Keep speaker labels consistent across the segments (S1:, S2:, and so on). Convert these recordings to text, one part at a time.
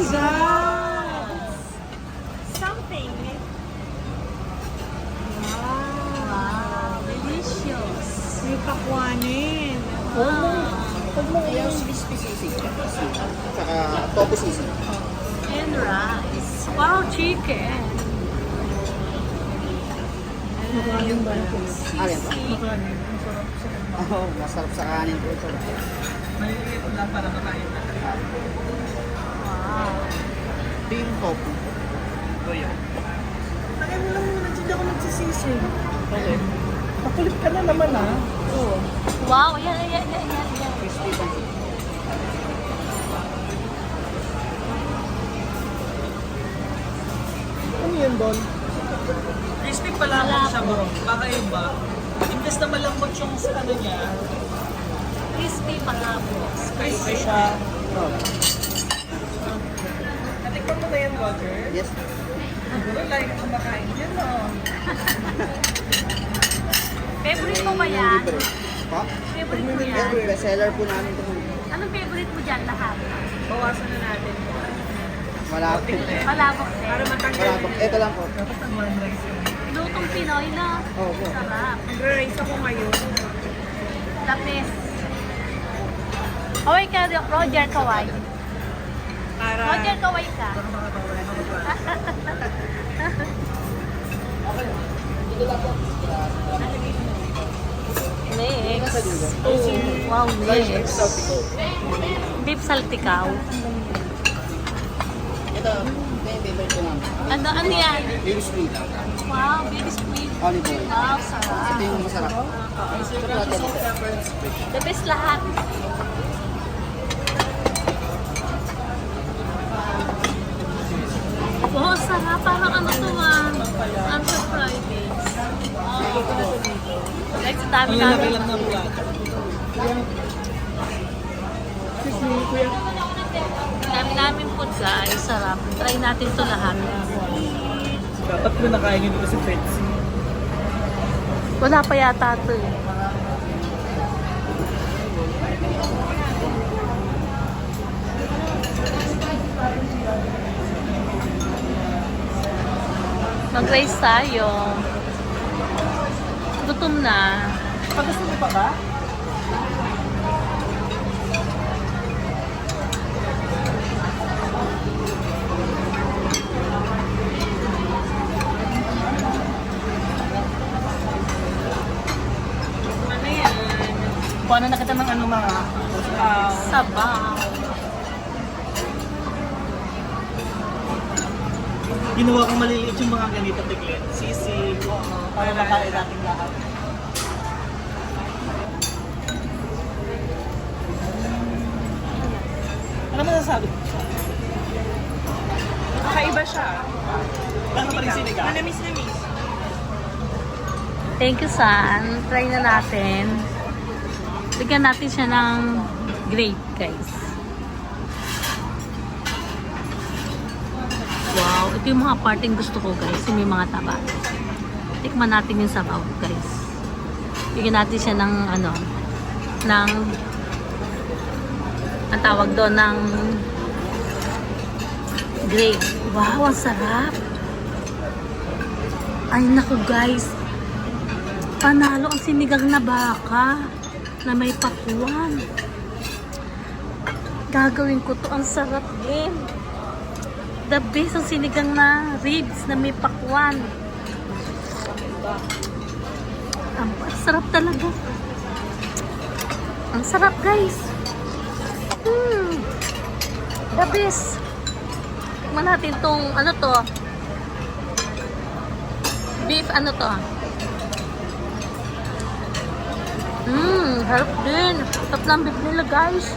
S1: is that?
S2: Something.
S1: Wow.
S2: Delicious.
S1: May pakwanin.
S3: Yung sisig. Saka tofu sisig.
S2: And rice. Wow, chicken.
S1: Makanin ba ito?
S3: Alin ba?
S1: Makanin. Masarap sa
S3: Oo, masarap sa kanin po ito.
S1: maliliit lang para makain na.
S2: Wow.
S3: Ito yung tofu.
S1: Ito yun. Tagay mo lang muna, hindi ako nagsisisig.
S3: Okay.
S1: Makulit ka na naman ah. Oo.
S2: Wow, yan.
S3: Crispy pa.
S1: Ano yan, Don? Crispy pala
S2: Malabo.
S1: siya bro. Baka iba. Imbes na malambot yung sa ano niya,
S2: Crispy palabok.
S1: crispy siya.
S3: Oh.
S1: Natikman mo na yan, Roger?
S3: Yes.
S1: Siguro like kumakain yan, no?
S2: Favorite mo ba yan?
S3: Libre. Pa?
S2: Favorite mo yan?
S3: Yes, best seller po namin ito.
S2: Anong favorite mo dyan lahat?
S1: Bawasan na natin.
S3: Malapit.
S2: Palabok din.
S1: Para matanggal.
S3: Malapit. Ito lang po.
S1: Dapat nag-one rice yun.
S2: Lutong Pinoy na.
S3: Oo po.
S2: Sarap.
S1: Nag-rice ako ngayon.
S2: The best. Kaway ka, Roger, kaway.
S1: Para...
S2: Roger, kaway ka.
S1: Para makatawala ako pa.
S2: Next. Oh, wow, next. Beef saltikaw.
S3: Ito yung favorite ko namin.
S2: Ano yan?
S3: Very sweet.
S2: Wow, very sweet.
S3: Olive oil.
S2: Wow, sarap.
S3: Ito yung masarap.
S2: The best lahat. Wow, sarap. Parang ano to Answer Fridays. Wow. Guys, ang dami
S1: Ang lalaki
S2: namin.
S1: lang na bulaga. Excuse me, kuya.
S2: Ang dami namin food guys. Sarap. Try natin to lahat.
S1: Dapat ko nakain yun dito sa Petsy.
S2: Wala pa yata ito eh. Mag-rice tayo. Gutom na.
S1: Gusto mo pa ba? Ano yan? Paano na kita ng ano mga?
S2: Sabaw.
S1: Ginawa kong maliliit yung mga ganito tiglit. Sisig, para makain natin lahat. Ano masasabi? Kakaiba siya. Ano pa rin sinigang? Manamis-namis.
S2: Thank you, San. Try na natin. Bigyan natin siya ng grape, guys. Wow, ito yung mga parting gusto ko, guys. Yung may mga taba. Tikman natin yung sabaw, guys. Bigyan natin siya ng, ano, ng, ang tawag doon, ng grape. Wow, ang sarap. Ay, naku, guys. Panalo ang sinigang na baka na may pakwan. Gagawin ko to. Ang sarap din. The best ang sinigang na ribs na may pakwan. Ang sarap talaga. Ang sarap, guys. The best. Tignan natin tong ano to. Beef ano to. Harap din. Sarap ng beef nila, guys.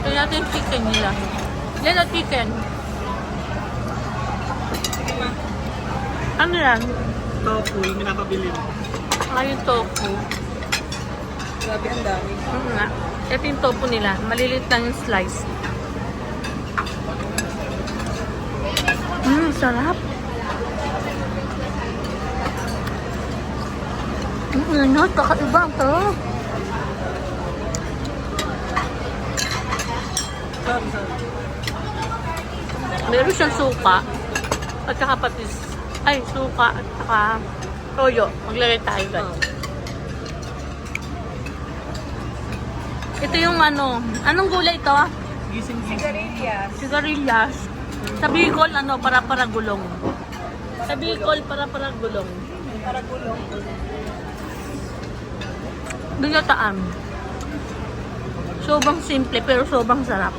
S2: Tignan natin yung chicken nila. Yan ang chicken. Ano yan?
S1: Tofu, yung pinapabili mo.
S2: Yung tofu.
S1: Grabe, ang dami.
S2: Nga. Ito yung tofu nila. Maliliit lang yung slice. Sarap. Ano, kakaiba to. Meron siyang suka at saka patis. Ay, suka at saka toyo. Maglagay tayo guys. Ito yung ano, anong gulay ito?
S1: Gising
S2: Sigarilyas. Sa Bicol, ano, para gulong. Sa Bicol, para gulong. Binataan. Sobrang simple pero sobrang sarap.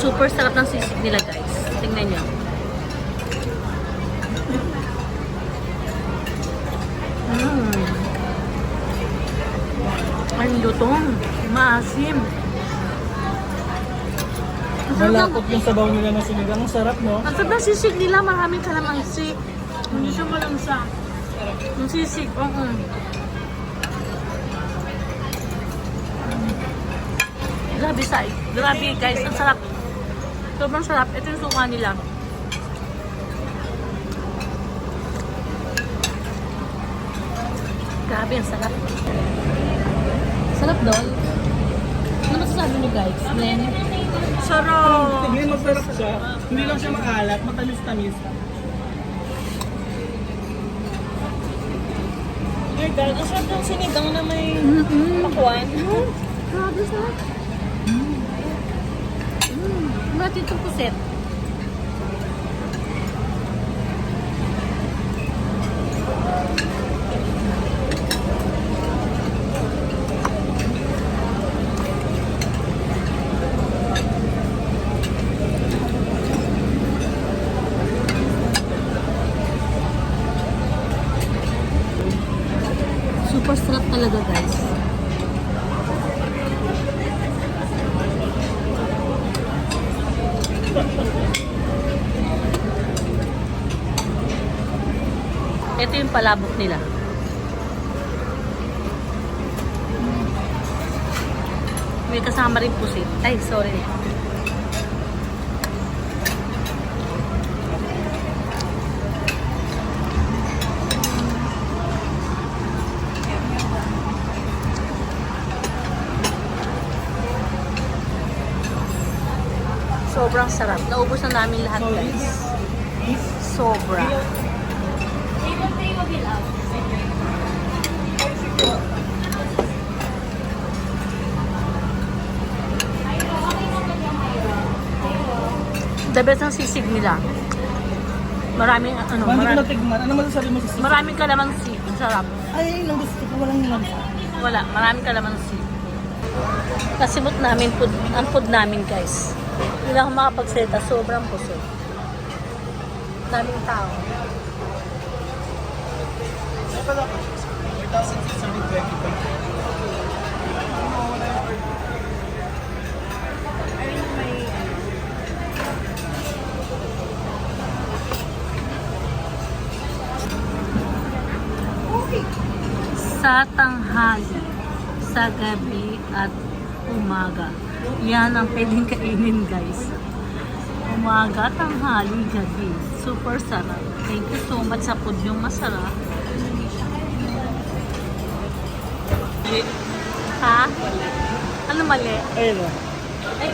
S2: Super sarap ng sisig nila guys. Tingnan nyo. Ang lutong. Maasim. Ang sarap ng,
S1: Malapot yung sabaw nila na sinigang. Ang sarap, no?
S2: ang sarap ng sisig nila. Maraming kalamansi. Hindi siya malansa. Yung sisig. Grabe grabe guys. Ang sarap. Sobrang sarap. Ito yung suka nila. Grabe, ang sarap. Sarap doon. Ano masasabi niyo guys? Len? Sarap!
S1: Tignan, masarap siya. Hindi lang siya maalat, matamis-tamis.
S4: Dear God, ang sarap ng sinigang na may pakwan.
S2: Grabe, sarap. Natin itong puset. Super sarap talaga guys. Ito yung palabok nila. May kasama rin pusit. Ay, sorry. Sobrang sarap. Naubos na namin lahat guys. Sobra. The best ang sisig nila. Maraming ano,
S1: Hindi ko natigman. Ano masasabi mo sa sisig?
S2: maraming kalamansi. Ang sarap.
S1: Ay, yung gusto ko. Walang nilamsa.
S2: Wala, maraming kalamansi. Kasimot namin ang food namin guys. Hindi lang ako makapagsalita, sobrang busog. Daming tao. Sa tanghali, sa gabi at umaga. Yan ang pwedeng kainin guys. Umaga, tanghali, gabi. Super sarap. Thank you so much sa food yung masarap. Ha? Ano mali?
S1: Ayun o.
S2: Ay,